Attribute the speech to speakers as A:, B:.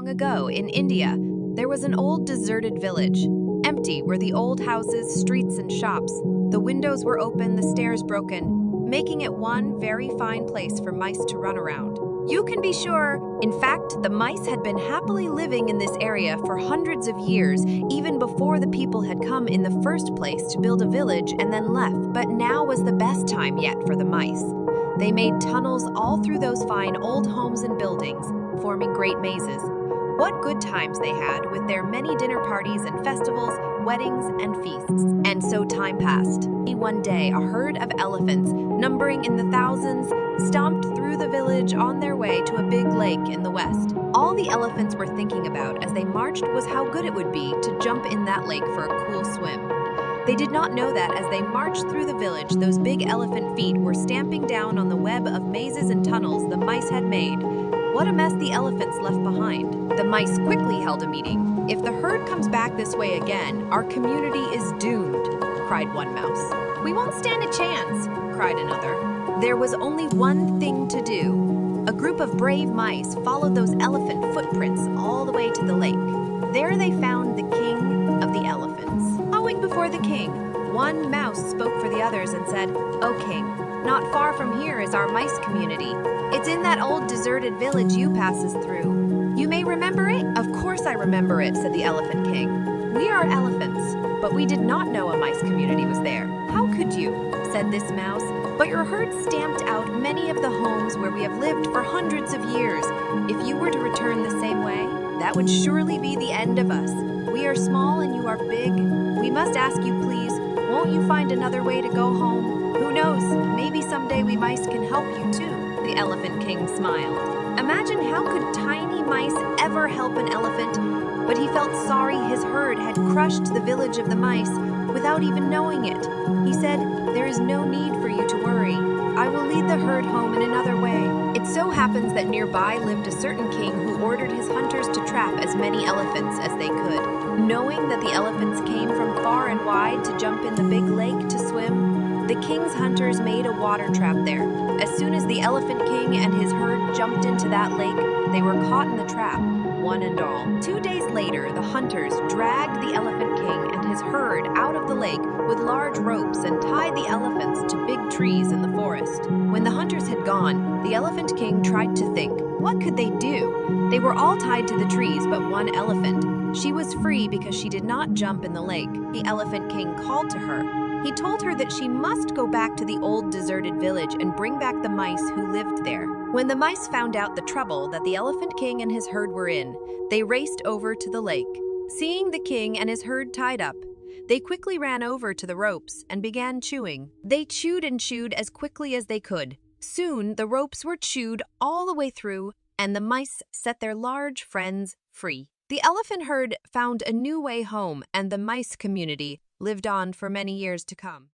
A: Long ago in India, there was an old deserted village. Empty were the old houses, streets, and shops. The windows were open, the stairs broken, making it one very fine place for mice to run around. You can be sure, in fact, the mice had been happily living in this area for hundreds of years, even before the people had come in the first place to build a village and then left. But now was the best time yet for the mice. They made tunnels all through those fine old homes and buildings, forming great mazes. What good times they had with their many dinner parties and festivals, weddings and feasts. And so time passed. One day, a herd of elephants, numbering in the thousands, stomped through the village on their way to a big lake in the west. All the elephants were thinking about as they marched was how good it would be to jump in that lake for a cool swim. They did not know that as they marched through the village, those big elephant feet were stamping down on the web of mazes and tunnels the mice had made. What a mess the elephants left behind. The mice quickly held a meeting. If the herd comes back this way again, our community is doomed, cried one mouse. We won't stand a chance, cried another. There was only one thing to do. A group of brave mice followed those elephant footprints all the way to the lake. There they found the king of the elephants. Bowing before the king, one mouse spoke for the others and said, "O king, not far from here is our mice community. It's in that old deserted village you passes through. You may remember it?" "Of course I remember it," said the Elephant King. "We are elephants, but we did not know a mice community was there." "How could you?" said this mouse. "But your herd stamped out many of the homes where we have lived for hundreds of years. If you were to return the same way, that would surely be the end of us. We are small and you are big. We must ask you, please, won't you find another way to go home? Who knows, maybe someday we mice can help you too." The Elephant King smiled. Imagine how could tiny mice ever help an elephant? But he felt sorry his herd had crushed the village of the mice without even knowing it. He said, "There is no need for you to worry. I will lead the herd home in another way." It so happens that nearby lived a certain king who ordered his hunters to trap as many elephants as they could. Knowing that the elephants came from far and wide to jump in the big lake to swim, the king's hunters made a water trap there. As soon as the Elephant King and his herd jumped into that lake, they were caught in the trap, one and all. 2 days later, the hunters dragged the Elephant King and his herd out of the lake with large ropes and tied the elephants to big trees in the forest. When the hunters had gone, the Elephant King tried to think, what could they do? They were all tied to the trees but one elephant. She was free because she did not jump in the lake. The Elephant King called to her. He told her that she must go back to the old deserted village and bring back the mice who lived there. When the mice found out the trouble that the Elephant King and his herd were in, they raced over to the lake. Seeing the king and his herd tied up, they quickly ran over to the ropes and began chewing. They chewed and chewed as quickly as they could. Soon the ropes were chewed all the way through, and the mice set their large friends free. The elephant herd found a new way home, and the mice community lived on for many years to come.